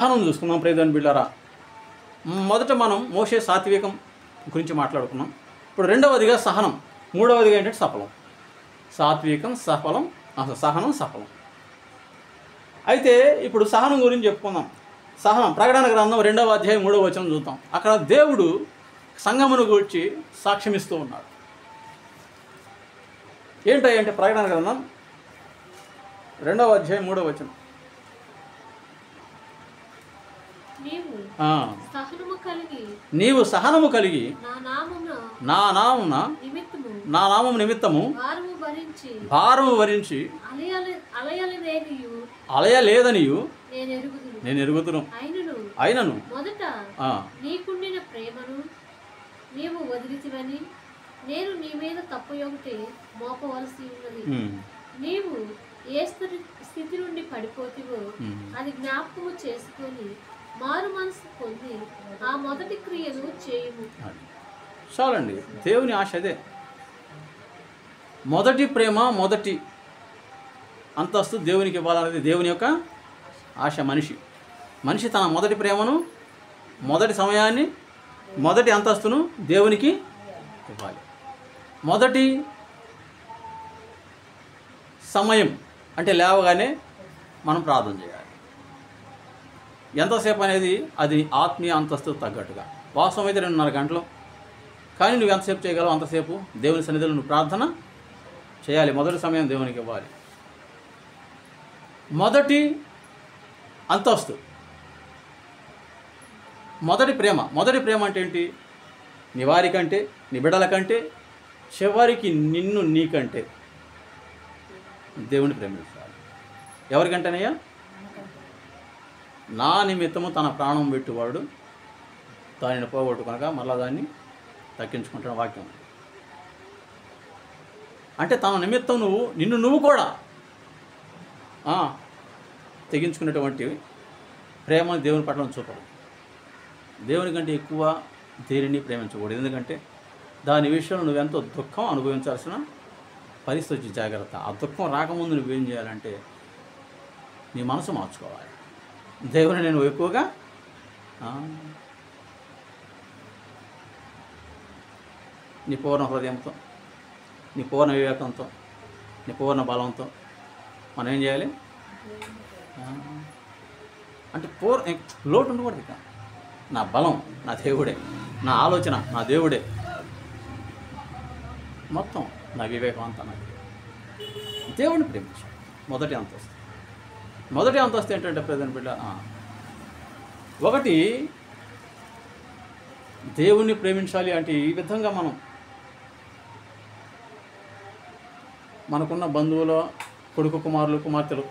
సహనం చూసుకుందాం ప్రియమైన బిడ్డలారా. మొదట మనం మోషే సాత్వికం గురించి మాట్లాడుకున్నాం. ఇప్పుడు రెండవదిగా సహనం, మూడవదిగా ఏంటంటే సఫలం. సాత్వికం సఫలం, సహనం సఫలం. అయితే ఇప్పుడు సహనం గురించి చెప్పుకుందాం. సహనం ప్రకటన గ్రంథం 2వ అధ్యాయం 3వ వచనం చూద్దాం. అక్కడ దేవుడు సంఘమును గూర్చి సాక్ష్యమిస్తూ ఉన్నాడు. ఏంటంటే ప్రకటన గ్రంథం 2వ అధ్యాయం 3వ వచనం. నీవు సహనము కలిగి నా నామము నిమిత్తము భారము భరించి అలయలేదనియు నేను ఎరుగుదును. అయినను నీకుండిన ప్రేమను నీవు వదిలితివని నేను నీ మీద తప్పు ఒకటి మోపవలసి ఉన్నది. నీవు ఏ స్థితి నుండి పడిపోతివో అది జ్ఞాపకము చేసుకొని మారు మనసు పొంది ఆ మొదటి క్రియను చేయుము. చాలండి. దేవుని ఆశ అదే. మొదటి ప్రేమ, మొదటి అంతస్తు దేవునికి ఇవ్వాలనేది దేవుని యొక్క ఆశ. మనిషి తన మొదటి ప్రేమను, మొదటి సమయాన్ని, మొదటి అంతస్తును దేవునికి ఇవ్వాలి. మొదటి సమయం అంటే లేవగానే మనం ప్రార్థన చేయాలి. ఎంతసేపు అనేది అది ఆత్మీయ అంతస్తు తగ్గట్టుగా. వాస్తవం అయితే 2:30 గంటలు, కానీ నువ్వు ఎంతసేపు చేయగలవు అంతసేపు దేవుని సన్నిధిలో నువ్వు ప్రార్థన చేయాలి. మొదటి సమయం దేవునికి ఇవ్వాలి. మొదటి అంతస్తు, మొదటి ప్రేమ అంటే ఏంటి? నీ వారి కంటే, నీ బిడ్డల కంటే, చివరికి నిన్ను నీకంటే దేవుని ప్రేమించాలి. ఎవరికంటేనయ్యా? నా నిమిత్తము తన ప్రాణం పెట్టువాడు దానిని పోగొట్టుకొనక మళ్ళా దాన్ని దక్కించుకుంటున్న వాక్యం. అంటే తన నిమిత్తం నిన్ను కూడా తెగించుకునేటువంటి ప్రేమను దేవుని పట్ల చూపడు. దేవుని కంటే ఎక్కువ దేనిని ప్రేమించకూడదు. ఎందుకంటే దాని విషయంలో నువ్వెంతో దుఃఖం అనుభవించాల్సిన పరిస్థితి. జాగ్రత్త. ఆ దుఃఖం రాకముందు నువ్వేం చేయాలంటే నీ మనసు మార్చుకోవాలి. దేవుని నేను ఎక్కువగా నీ పూర్ణ హృదయంతో, నీ పూర్ణ వివేకంతో, నీ పూర్ణ బలంతో మనం ఏం చేయాలి అంటే లోటు ఉండకూడదు. ఇక నా బలం నా దేవుడే, నా ఆలోచన నా దేవుడే, మొత్తం నా వివేకం అంతా నాకు దేవుడిని ప్రేమించాలి. మొదటి అంతస్తు ఏంటంటే ప్రజెంట్ బిడ్డ, ఒకటి దేవుణ్ణి ప్రేమించాలి అంటే ఈ విధంగా మనకున్న బంధువుల కొడుకు కుమారులు కుమార్తెలు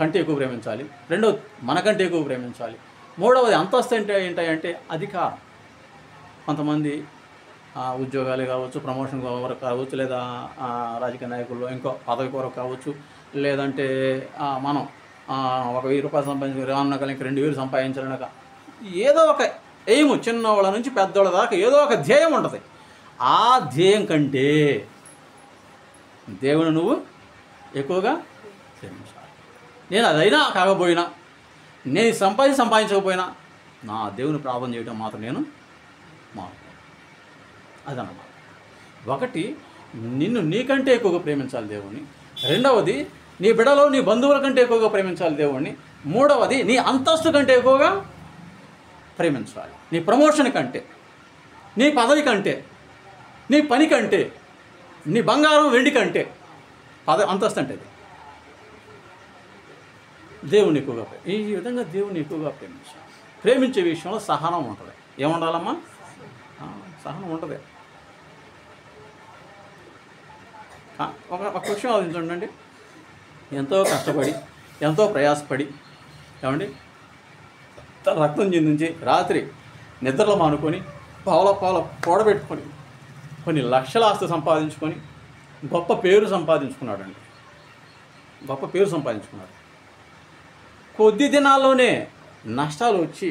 కంటే ఎక్కువ ప్రేమించాలి. రెండవది మనకంటే ఎక్కువ ప్రేమించాలి. మూడవది అంతస్తు ఏంటంటే అధికారం. కొంతమంది ఉద్యోగాలు కావచ్చు, ప్రమోషన్ కొరకు కావచ్చు, లేదా రాజకీయ నాయకుల్లో ఇంకో పదవి కొరకు కావచ్చు, లేదంటే మనం ఒక 1000 రూపాయలు సంపాదించి రానుకలు ఇంక 2000 సంపాదించాలనక ఏదో ఒక ఎయిమ్, చిన్నవాళ్ళ నుంచి పెద్దవాళ్ళ దాకా ఏదో ఒక ధ్యేయం ఉంటుంది. ఆ ధ్యేయం కంటే దేవుని నువ్వు ఎక్కువగా ప్రేమించాలి. నేను అదైనా కాకపోయినా, నేను సంపాదించకపోయినా నా దేవుని ప్రార్థన చేయడం మాత్రం నేను అదన్నమాట. ఒకటి నిన్ను నీకంటే ఎక్కువగా ప్రేమించాలి దేవుణ్ణి. రెండవది నీ బిడ్డలో నీ బంధువుల కంటే ఎక్కువగా ప్రేమించాలి దేవుణ్ణి. మూడవది నీ అంతస్తు కంటే ఎక్కువగా ప్రేమించాలి. నీ ప్రమోషన్ కంటే, నీ పదవి కంటే, నీ పని కంటే, నీ బంగారం వెండి కంటే అంతస్తు అంటే దేవుణ్ణి ఎక్కువగా ఈ విధంగా దేవుణ్ణి ఎక్కువగా ప్రేమించాలి. ప్రేమించే విషయంలో సహనం ఉంటుంది. ఏముండాలమ్మా? సహనం ఉంటుంది. ఒక విషయం ఆలోచించండి. ఎంతో కష్టపడి, ఎంతో ప్రయాసపడి, ఏమండి రక్తం చిందించి రాత్రి నిద్రలో మానుకొని పావుల కూడబెట్టుకొని కొన్ని లక్షల ఆస్తి సంపాదించుకొని గొప్ప పేరు సంపాదించుకున్నాడు. కొద్ది దినాల్లోనే నష్టాలు వచ్చి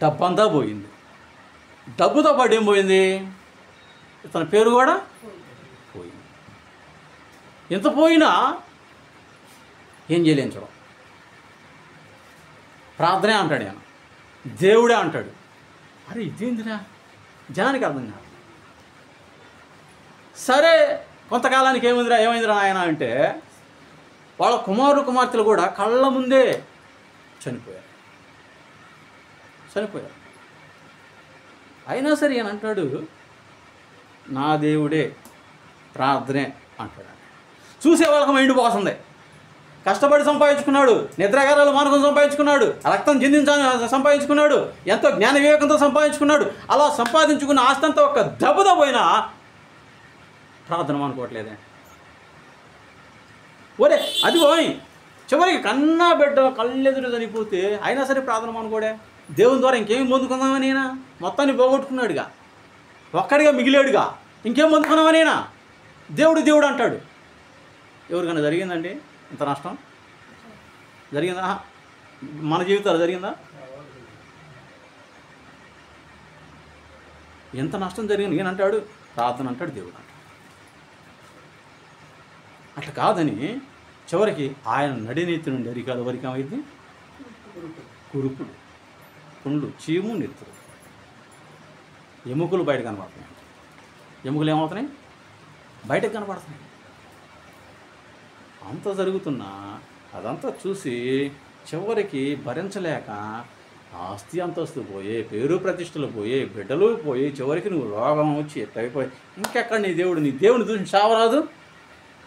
డబ్బంతా పోయింది. డబ్బుతో పాటు ఏం పోయింది? తన పేరు కూడా పోయింది. ఎంత పోయినా ఏం చేయలేంచడం. ప్రార్థనే అంటాడు ఆయన, దేవుడే అంటాడు. అరే ఇదేందిరా, జనానికి అర్థం కాదు. సరే కొంతకాలానికి ఏమైందిరా ఆయన అంటే వాళ్ళ కుమార్తెలు కూడా కళ్ళ ముందే చనిపోయారు. అయినా సరే ఈయన అంటాడు నా దేవుడే, ప్రార్థనే అంటాడు. చూసే వాళ్ళకి మైండ్ పోతుంది. కష్టపడి సంపాదించుకున్నాడు, నిద్రాగారాలు మానుకొని సంపాదించుకున్నాడు, రక్తం చిందించాలని సంపాదించుకున్నాడు, ఎంతో జ్ఞాన వివేకంతో సంపాదించుకున్నాడు. అలా సంపాదించుకున్న ఆస్తంతా ఒక దెబ్బతో పోయినా ప్రార్థన అనుకోవట్లేదే. ఒరే అది పోయి చివరికి కన్నా బిడ్డ కళ్ళెదురు చనిపోతే అయినా సరే ప్రార్థన అనుకోడే. దేవుని ద్వారా ఇంకేం పొందుకుందామని అయినా మొత్తాన్ని పోగొట్టుకున్నాడుగా, ఒక్కడిగా మిగిలాడుగా, ఇంకేం పొందుకున్నామని అయినా దేవుడు అంటాడు. ఎవరికైనా జరిగిందండి ఇంత నష్టం? జరిగిందా? మన జీవితాలు జరిగిందా? ఎంత నష్టం జరిగింది? నేనంటాడు ప్రార్థన అంటాడు, దేవుడు అంటాడు. అట్లా కాదని చివరికి ఆయన నడినెత్తి నుండి అరికాల వరకు ఏమైంది? కురుపుడు, పుండ్లు, చీము, నెత్తురు, ఎముకలు బయట కనపడుతున్నాయి. ఎముకలు ఏమవుతున్నాయి? బయటకు కనపడుతున్నాయి. అంత జరుగుతున్నా అదంతా చూసి చివరికి భరించలేక ఆస్తి అంతస్తు పోయే, పేరు ప్రతిష్టలు పోయే, బిడ్డలు పోయి, చివరికి నువ్వు రోగం వచ్చి ఎట్టయిపోయి ఇంకెక్కడ నీ దేవుడిని చూసి చావరాదు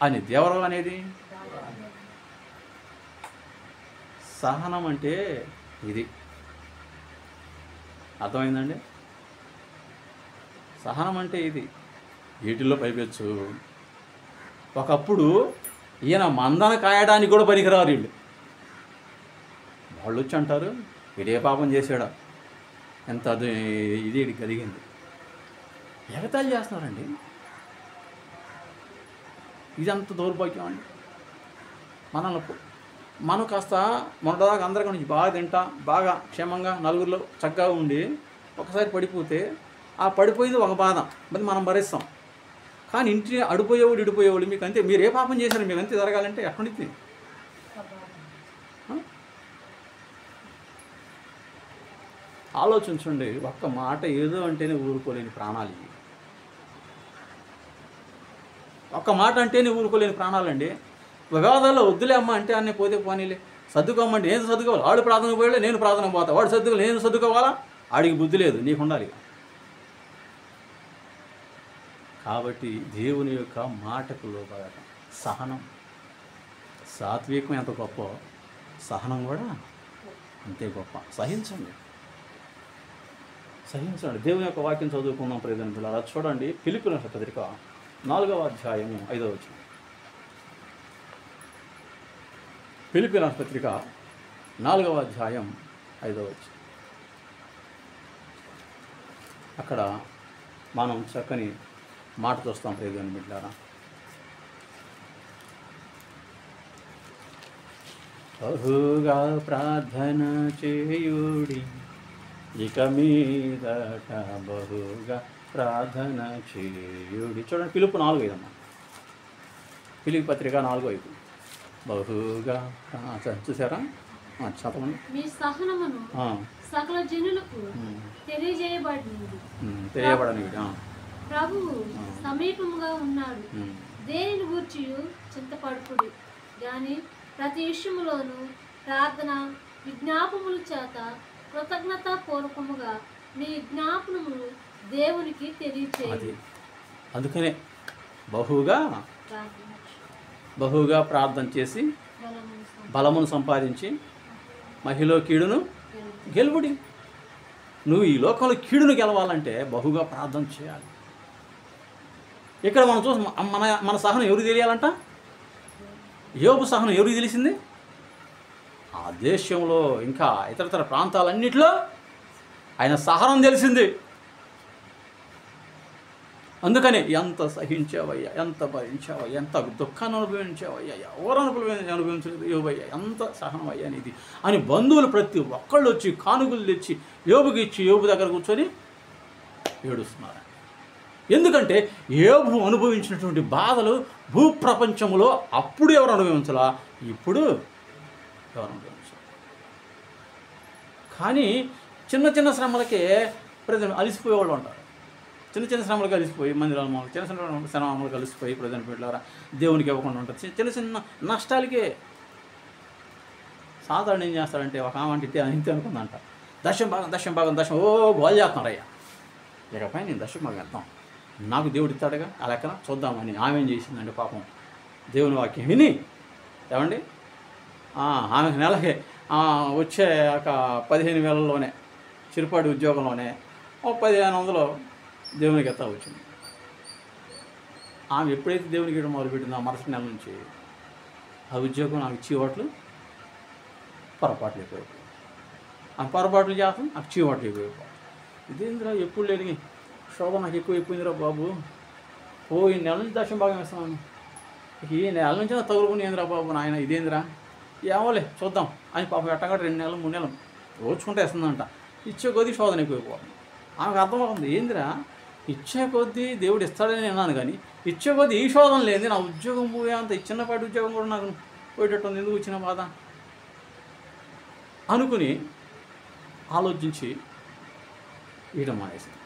అని దేవరం అనేది. సహనం అంటే ఇది, అర్థమైందండి? సహనం అంటే ఇది. వీటిల్లో పైపెచ్చు ఒకప్పుడు ఈయన మందన కాయడానికి కూడా పనికిరారు వీళ్ళు. వాళ్ళు వచ్చి అంటారు వీడే పాపం చేశాడా, ఎంత ఇది కలిగింది. ఎగతాళి చేస్తున్నారండి. ఇదంత దౌర్భాగ్యం అండి. మనం కాస్త మొన్నదాకా అందరికీ నుంచి బాగా తింటా, బాగా క్షేమంగా నలుగురిలో చక్కగా ఉండి ఒకసారి పడిపోతే ఆ పడిపోయింది ఒక బాధ, మరి మనం భరిస్తాం. కానీ ఇంటి ఇడిపోయేవాళ్ళు మీకు అంతే, మీరు ఏ పాపం చేశారు మీకు అంతే జరగాలంటే ఎక్కడిది? ఆలోచించండి. ఒక్క మాట ఏదో అంటేనే ఊరుకోలేని ప్రాణాలు ఇవి. ఒక్క మాట అంటేనే ఊరుకోలేని ప్రాణాలండి. వివాదాల్లో వద్దులే అమ్మ అంటే అన్నీ పోతే పోనీలే, సర్దుకోమంటే నేను సర్దుకోవాలి, వాడు ప్రార్థన పోయాడు నేను ప్రార్థన పోతా, వాడు సర్దుకోవాలి నేను సర్దుకోవాలా, ఆడికి బుద్ధి లేదు, నీకు ఉండాలి. కాబట్టి దేవుని యొక్క మాటకు లోబడటం, సహనం, సాత్వికం ఎంత గొప్ప, సహనం కూడా అంతే గొప్ప. సహించండి. దేవుని యొక్క వాక్యం చదువుకుందాం ప్రియమైన పిల్లలు. అది చూడండి, ఫిలిప్పీయుల పత్రిక 4వ అధ్యాయము 5వ వచనం. ఫిలిప్పీయుల పత్రిక 4వ అధ్యాయం 5వ వచనం. అక్కడ మనం చక్కని మాట చూస్తాం ప్రియమైన బిడ్డలారా. బహుగా ప్రార్థన చేయుడి, ఇక మీదట బహుగా ప్రార్థన చేయుడి. చూడండి పిలుపు 4:5 అమ్మా. ఫిలిప్పీ పత్రిక 4:5. బహుగా చూసారా? చదవండి. మీ సహనమును సకల జనులకు తెలియజేయబడినది. ప్రభువు సమీపంగా ఉన్నాడు. దేనిని గూర్చి చింతపడుకుడి గాని ప్రతి విషయములోనూ ప్రార్థన విజ్ఞాపముల చేత కృతజ్ఞతా పూర్వకముగా మీ విజ్ఞాపనములు దేవునికి తెలియచేయండి. అందుకనే బహుగా ప్రార్థన చేసి బలమును సంపాదించి మహిళ కీడును గెలువుడి. నువ్వు ఈ లోకంలో కీడును గెలవాలంటే బహుగా ప్రార్థన చేయాలి. ఇక్కడ మనం చూసి మన సహనం ఎవరికి తెలియాలంట? యోబు సహనం ఎవరికి తెలిసింది? ఆ దేశంలో ఇంకా ఇతరతర ప్రాంతాలన్నిటిలో ఆయన సహనం తెలిసింది. అందుకని ఎంత సహించావయ్యా, ఎంత భరించావయ్యా, ఎంత దుఃఖాన్ని అనుభవించావయ్యా, ఎవరు అనుభవించలేదు యోబయ్యా, ఎంత సహనం అయ్యా నీది అని బంధువులు ప్రతి ఒక్కళ్ళు వచ్చి కానుకలు తెచ్చి యోబుకి ఇచ్చి యోబు దగ్గర కూర్చొని ఏడుస్తున్నారు. ఎందుకంటే యోబు అనుభవించినటువంటి బాధలు భూప్రపంచంలో అప్పుడు ఎవరు అనుభవించాలా, ఇప్పుడు ఎవరు అనుభవించాలి? కానీ చిన్న చిన్న శ్రమలకే ప్రజలు అలిసిపోయేవాళ్ళు ఉంటారు. చిన్న చిన్న శ్రమలు కలిసిపోయి మందిరాల మూలకి చిన్న చిన్న శ్రమలు కలిసిపోయి ప్రజలు పెట్టారా దేవునికి ఇవ్వకుండా ఉంటారు. చిన్న చిన్న నష్టాలకే సాధారణ ఏం చేస్తారంటే ఒక ఆమె అంటే ఇంతే అనుకుందంట, దశం భాగం ఓ గోల్ చేస్తున్నారు అయ్యా, ఇకపై నేను దశం భాగం వెళ్తాం, నాకు దేవుడు ఇస్తాడుగా ఆ లెక్కన చూద్దామని ఆమె ఏం చేసిందంటే పాపం దేవుని వాక్యం విని ఏమండి ఆమెకు నెలకి వచ్చే ఒక 15,000లోనే చిరుపాటి ఉద్యోగంలోనే ఒక 1,500 దేవునికి ఎత్తా వచ్చింది. ఆమె ఎప్పుడైతే దేవునికి ఇవ్వడం మొదలుపెట్టిందో ఆ మరుసటి నెల నుంచి ఆ ఉద్యోగం నాకు చీవాట్లు పొరపాట్లు ఎక్కువైపోయి, ఆ పొరపాట్లు చేస్తాం నాకు చీవాట్లు ఎక్కువైపోయి, ఇదేంద్రా ఎప్పుడు లేని శోభ నాకు ఎక్కువైపోయిందిరా బాబు, ఈ నెల నుంచి దశం భాగం వేస్తున్నాను, ఈ నెల నుంచి నా తగులుకుని ఏందిరా బాబు నాయన ఇదేందిరా ఏమోలే చూద్దాం అని పాపం ఎట్టగా 2 నెలలు 3 నెలలు రోజుకుంటే వేస్తుందంట. ఇచ్చే కొద్దీ శోధన ఎక్కువైపోతుంది. ఆమెకు అర్థమవుతుంది ఏందిరా ఇచ్చే కొద్దీ దేవుడు ఇస్తాడని విన్నాను కానీ ఇచ్చే కొద్దీ ఈ శోధన లేదు, నా ఉద్యోగం పోయే అంత చిన్నపాటి ఉద్యోగం కూడా నాకు పోయేటట్టుంది, ఎందుకు వచ్చిన బాధ అనుకుని ఆలోచించి ఈట మానేసింది.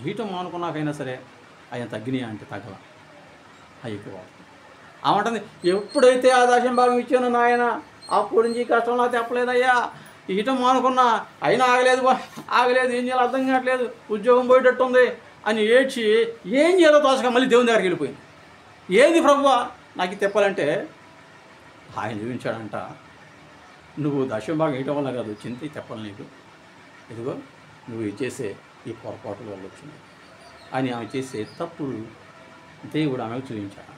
ఈట మానుకున్నాకైనా సరే ఆయన తగ్గినాయి అంటే తగ్గల అవి ఎక్కువ. ఆమంటుంది ఎప్పుడైతే ఆ దశం భాగం ఇచ్చానో నాయన అప్పటి నుంచి కష్టం నాకు తెప్పలేదయ్యా, ఈట మానుకున్నా అయినా ఆగలేదు ఏం చేయాలో అర్థం కావట్లేదు, ఉద్యోగం పోయేటట్టు ఉంది అని ఏడ్చి ఏం చేయాలో తోచక మళ్ళీ దేవుని దగ్గరికి వెళ్ళిపోయింది. ఏది ప్రభువా నాకు తెప్పాలంటే ఆయన చూపించాడంట, నువ్వు దశం భాగం వేయటం వల్ల కాదు వచ్చింది తెప్పలు నీకు, ఇదిగో నువ్వు చేసే ఈ పొరపాటుల వల్ల వచ్చింది అని ఆమె చేసే తప్పుడు దేవుడు ఆమెకు చూపించాడు.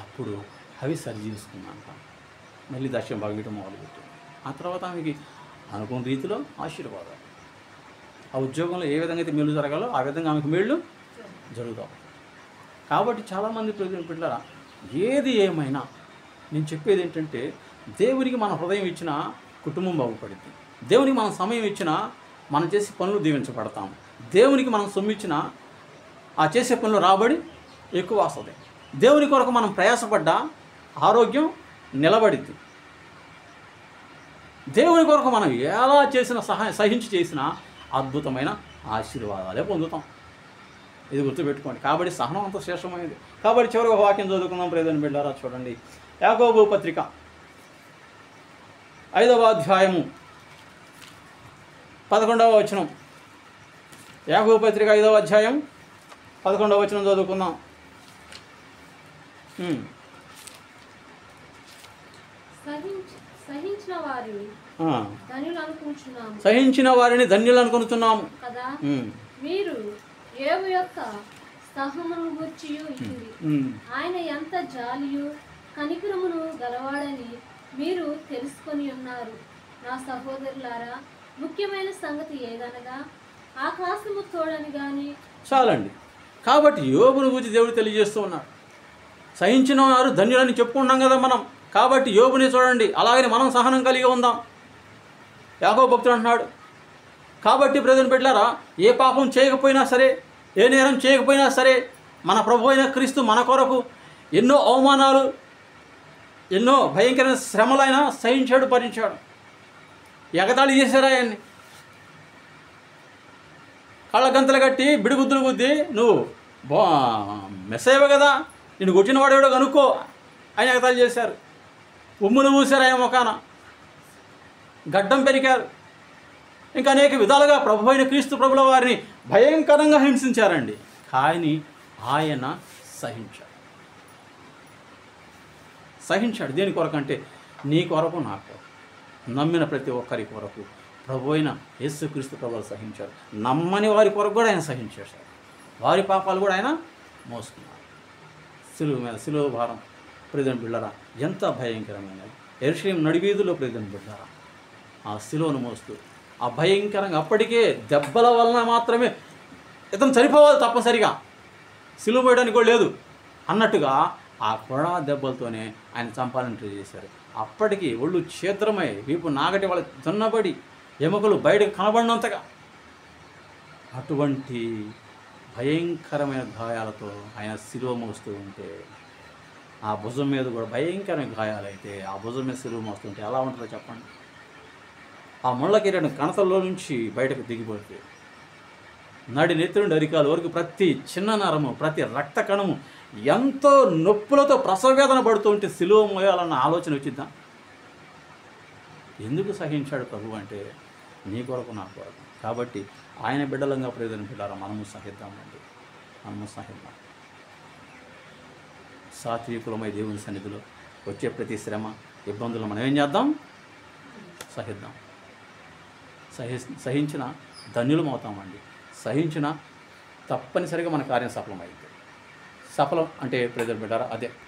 అప్పుడు అవి సరి చేసుకున్నాక మళ్ళీ దశం భాగం వేయటం మొదలుపెట్టింది. ఆ తర్వాత ఆమెకి అనుకున్న రీతిలో ఆశీర్వాదాలు, ఆ ఉద్యోగంలో ఏ విధంగా అయితే మేలు జరగాలో ఆ విధంగా ఆమెకు మేళ్ళు జరుగుతాం. కాబట్టి చాలామంది పిల్లరా ఏది ఏమైనా నేను చెప్పేది ఏంటంటే దేవునికి మన హృదయం ఇచ్చినా కుటుంబం బాగుపడుద్ది, దేవునికి మనం సమయం ఇచ్చినా మనం చేసే పనులు దీవించబడతాం, దేవునికి మనం సొమ్ము ఇచ్చినా ఆ చేసే పనులు రాబడి ఎక్కువ వస్తుంది, దేవుని కొరకు మనం ప్రయాసపడ్డా ఆరోగ్యం నిలబడిద్ది, దేవుని కొరకు మనం ఎలా చేసిన సహించి చేసినా అద్భుతమైన ఆశీర్వాదాలే పొందుతాం. ఇది గుర్తుపెట్టుకోండి. కాబట్టి సహనం అంత శ్రేష్టమైనది. కాబట్టి చివరి ఒక వాక్యం చదువుకుందాం ప్రియమైన బిడ్డలారా. చూడండి యాకోబు పత్రిక 5వ అధ్యాయము 11వ వచనం. యాకోబు పత్రిక 5వ అధ్యాయం 11వ వచనం చదువుకుందాం. సహించిన వారిని ధన్యులు అనుకుంటున్నాము కదా. మీరు యోబు యొక్క సహనమును గూర్చి ఆయన ఎంత జాలియు కనికరమును గలవాడని మీరు తెలుసుకొని ఉన్నారు. నా సహోదరులారా, ముఖ్యమైన సంగతి ఏదనగా ఆకాశము తోడని గాని. చాలండి. కాబట్టి యోబును గురించి దేవుడు తెలియజేస్తూ ఉన్నాడు. సహించిన వారు ధన్యులని చెప్పుకుంటాం కదా మనం. కాబట్టి యోబుని చూడండి, అలాగని మనం సహనం కలిగి ఉందాం. యాకోబు భక్తుడు అంటున్నాడు. కాబట్టి బ్రదర్ బిడ్డలారా, ఏ పాపం చేయకపోయినా సరే, ఏ నేరం చేయకపోయినా సరే, మన ప్రభు అయిన క్రీస్తు మన కొరకు ఎన్నో అవమానాలు, ఎన్నో భయంకరమైన శ్రమలైనా సహించాడు, భరించాడు. ఎగతాళి చేశారు ఆయన్ని. కళ్ళగంతలు కట్టి బిడిగుద్దులు గుద్ది నువ్వు మెస్సయ్యవ కదా, నేను కొట్టిన వాడేవాడో కనుక్కో ఆయన ఎగతాళి చేశారు. ఉమ్ములు మూసారు ఆయన ముఖాన, గడ్డం పెరికారు. ఇంకా అనేక విధాలుగా ప్రభు అయిన క్రీస్తు ప్రభుల వారిని భయంకరంగా హింసించారండి. కానీ ఆయన సహించాడు. దేని కొరకు అంటే నీ కొరకు, నా కొరకు, నమ్మిన ప్రతి ఒక్కరి కొరకు ప్రభు అయిన యేసుక్రీస్తు ప్రభువు సహించాడు. నమ్మని వారి కొరకు కూడా ఆయన సహించాడు. వారి పాపాలు కూడా ఆయన మోసుకున్నారు. సిలువ మీద సిలువ భారం ప్రియమైన బిడ్డలారా ఎంత భయంకరమైనది. యెరూషలేము నడివీధుల్లో ప్రియమైన బిడ్డలారా ఆ సిలువను మోస్తూ ఆ భయంకరంగా, అప్పటికే దెబ్బల వలన మాత్రమే ఇతను చనిపోవాలి తప్పనిసరిగా, సిలువ వేయడానికి కూడా లేదు అన్నట్టుగా ఆ కొడా దెబ్బలతోనే ఆయన చంపాలని ట్రై చేశారు. అప్పటికి ఒళ్ళు ఛేద్రమై, వీపు నాగటి వాళ్ళ దున్నబడి, ఎముకలు బయటకు కనబడినంతగా అటువంటి భయంకరమైన గాయాలతో ఆయన సిలువ మోస్తూ ఉంటే ఆ భుజం మీద కూడా భయంకరమైన గాయాలైతే ఆ భుజం మీద సిలువ మోస్తుంటే ఎలా ఉంటుందో చెప్పండి. ఆ ముళ్ళ కిరీటం కణతల్లో నుంచి బయటకు దిగిపోతే నడి నెత్తి నుండి అరికాల వరకు ప్రతి చిన్న నరము ప్రతి రక్త కణము ఎంతో నొప్పులతో ప్రసవవేదన పడుతూ ఉంటే సిలువ మోయాలన్న ఆలోచన వచ్చిద్దా? ఎందుకు సహించాడు ప్రభు అంటే నీ కొరకు నా కొరకు. కాబట్టి ఆయన బిడ్డలంగా ప్రియమైన బిడ్డారా మనము సహిద్దామండి, మనము సహిద్దాం. సాత్వికులమై దేవుని సన్నిధిలో వచ్చే ప్రతి శ్రమ ఇబ్బందులు మనం ఏం చేద్దాం? సహిద్దాం. సహించిన ధన్యులం అవుతామండి. సహించిన తప్పనిసరిగా మన కార్యం సఫలమైంది. సఫలం అంటే ప్రియమైన బిడ్డారా అదే